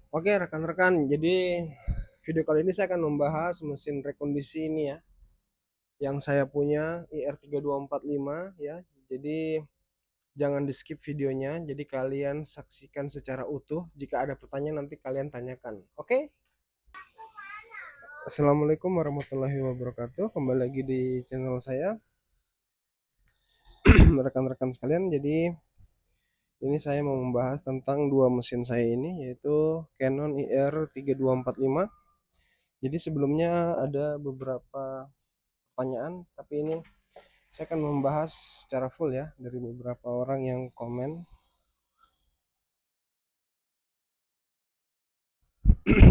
Oke, rekan-rekan, jadi video kali ini saya akan membahas mesin rekondisi ini ya, yang saya punya IR3245 ya. Jadi jangan di-skip videonya, jadi kalian saksikan secara utuh. Jika ada pertanyaan nanti kalian tanyakan. Oke? Assalamualaikum warahmatullahi wabarakatuh. Kembali lagi di channel saya, rekan-rekan sekalian. Jadi ini saya mau membahas tentang dua mesin saya ini, yaitu Canon IR3245. Jadi sebelumnya ada beberapa pertanyaan, tapi ini saya akan membahas secara full ya dari beberapa orang yang komen.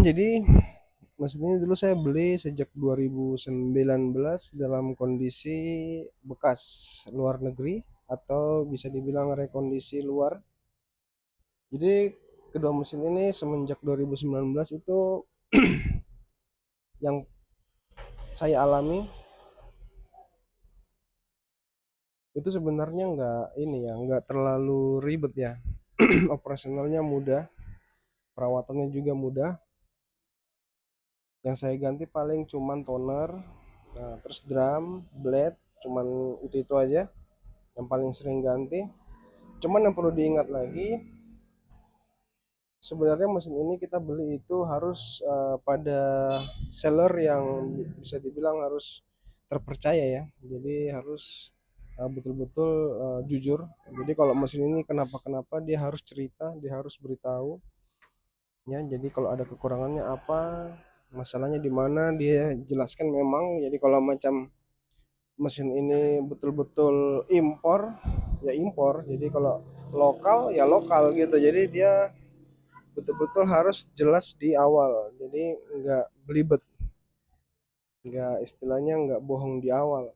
Jadi mesin ini dulu saya beli sejak 2019 dalam kondisi bekas luar negeri atau bisa dibilang rekondisi luar. Jadi kedua mesin ini semenjak 2019 itu yang saya alami itu sebenarnya nggak terlalu ribet ya. Operasionalnya mudah, perawatannya juga mudah. Yang saya ganti paling cuman toner, nah, terus drum, blade, cuman itu aja yang paling sering ganti. Cuman yang perlu diingat lagi, sebenarnya mesin ini kita beli itu harus pada seller yang bisa dibilang harus terpercaya ya. Jadi harus betul-betul jujur. Jadi kalau mesin ini kenapa-kenapa dia harus cerita, dia harus beritahu ya. Jadi kalau ada kekurangannya apa, masalahnya di mana, dia jelaskan memang. Jadi kalau macam mesin ini betul-betul impor, ya impor. Jadi kalau lokal ya lokal gitu. Jadi dia betul-betul harus jelas di awal. Jadi nggak belibet, nggak istilahnya nggak bohong di awal.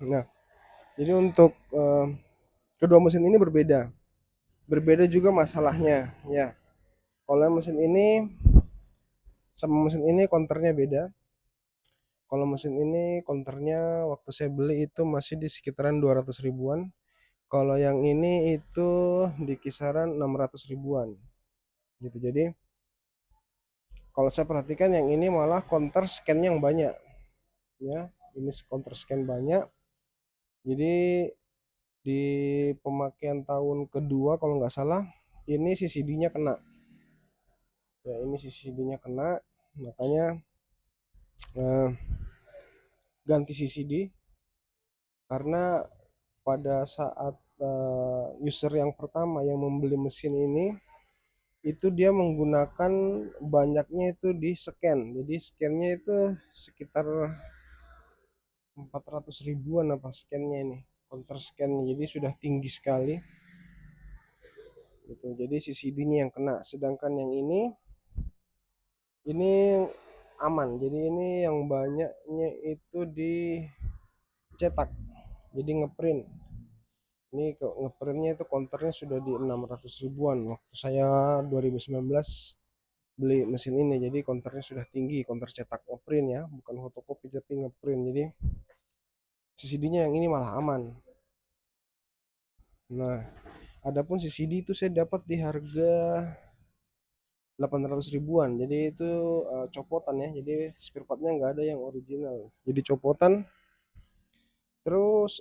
Nah, jadi untuk kedua mesin ini berbeda, berbeda juga masalahnya ya. Kalau mesin ini sama mesin ini konternya beda. Kalau mesin ini konternya waktu saya beli itu masih di sekitaran 200 ribuan. Kalau yang ini itu di kisaran 600 ribuan gitu. Jadi kalau saya perhatikan yang ini malah counter scan yang banyak ya. Ini counter scan banyak. Jadi di pemakaian tahun kedua kalau nggak salah ini CCD-nya kena. Ya ini CCD-nya kena, makanya eh, ganti CCD karena pada saat user yang pertama yang membeli mesin ini itu dia menggunakan banyaknya itu di scan. Jadi scannya itu sekitar 400 ribuan apa scannya ini, counter scan, jadi sudah tinggi sekali gitu. Jadi CCD-nya yang kena, sedangkan yang ini aman. Jadi ini yang banyaknya itu dicetak, jadi ngeprint. Ini ngeprintnya itu counternya sudah di 600 ribuan waktu saya 2019 beli mesin ini. Jadi counternya sudah tinggi, counter cetak ngeprint ya, bukan fotokopi tapi ngeprint. Jadi CCD-nya yang ini malah aman. Nah, adapun CCD itu saya dapat di harga 800 ribuan. Jadi itu copotan ya. Jadi spare partnya nggak ada yang original. Jadi copotan. Terus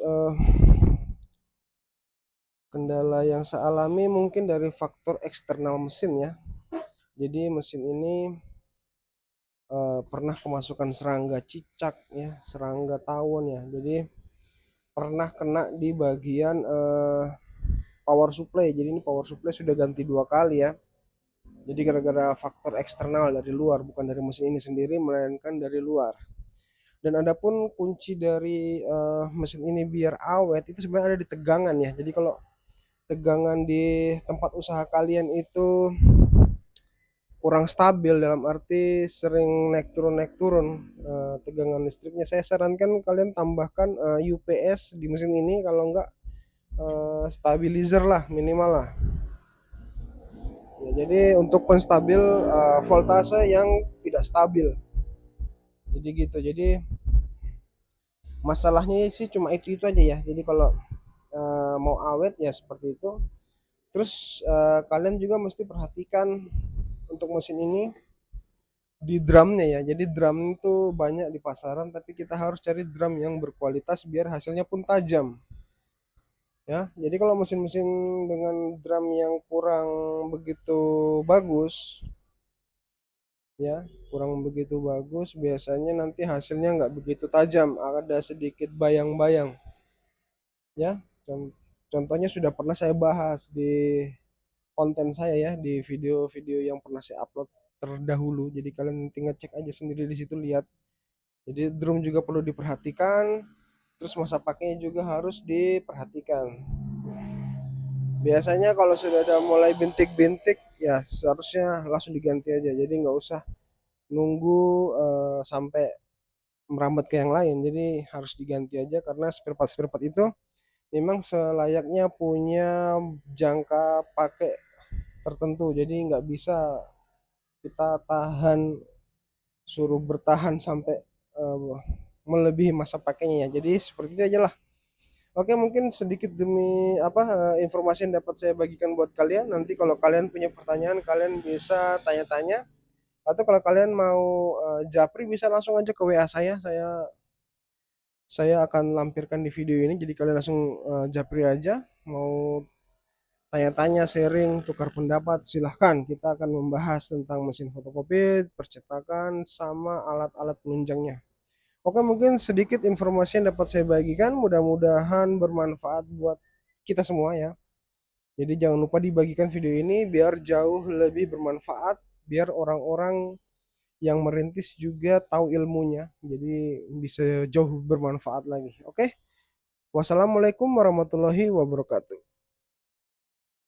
kendala yang saya alami mungkin dari faktor eksternal mesin ya. Jadi mesin ini pernah kemasukan serangga cicak ya, serangga tawon ya. Jadi pernah kena di bagian power supply. Jadi ini power supply sudah ganti 2 kali ya. Jadi gara-gara faktor eksternal dari luar, bukan dari mesin ini sendiri, melainkan dari luar. Dan adapun kunci dari mesin ini biar awet itu sebenarnya ada di tegangan ya. Jadi kalau tegangan di tempat usaha kalian itu kurang stabil, dalam arti sering naik turun tegangan listriknya, saya sarankan kalian tambahkan UPS di mesin ini, kalau enggak stabilizer lah minimal lah ya. Jadi untuk penstabil voltase yang tidak stabil, jadi gitu. Jadi masalahnya sih cuma itu aja ya. Jadi kalau mau awet ya seperti itu. Terus kalian juga mesti perhatikan untuk mesin ini di drumnya ya. Jadi drum itu banyak di pasaran, tapi kita harus cari drum yang berkualitas biar hasilnya pun tajam. Ya, jadi kalau mesin-mesin dengan drum yang kurang begitu bagus, ya, kurang begitu bagus, biasanya nanti hasilnya nggak begitu tajam, ada sedikit bayang-bayang. Ya, contohnya sudah pernah saya bahas di konten saya ya, di video-video yang pernah saya upload terdahulu. Jadi kalian nanti ngecek aja sendiri di situ lihat. Jadi drum juga perlu diperhatikan, terus masa pakainya juga harus diperhatikan. Biasanya kalau sudah ada mulai bintik-bintik, ya seharusnya langsung diganti aja. Jadi nggak usah nunggu sampai merambat ke yang lain. Jadi harus diganti aja karena spare part-spare part itu memang selayaknya punya jangka pakai tertentu. Jadi nggak bisa kita suruh bertahan sampai melebihi masa pakainya ya. Jadi seperti itu aja lah. Oke, mungkin sedikit demi informasi yang dapat saya bagikan buat kalian. Nanti kalau kalian punya pertanyaan, kalian bisa tanya-tanya. Atau kalau kalian mau japri bisa langsung aja ke WA saya. Saya akan lampirkan di video ini. Jadi kalian langsung japri aja. Mau tanya-tanya, sharing, tukar pendapat, silahkan. Kita akan membahas tentang mesin fotokopi, percetakan, sama alat-alat penunjangnya. Oke, mungkin sedikit informasi yang dapat saya bagikan. Mudah-mudahan bermanfaat buat kita semua ya. Jadi jangan lupa dibagikan video ini biar jauh lebih bermanfaat, biar orang-orang yang merintis juga tahu ilmunya. Jadi bisa jauh bermanfaat lagi. Oke. Wassalamualaikum warahmatullahi wabarakatuh.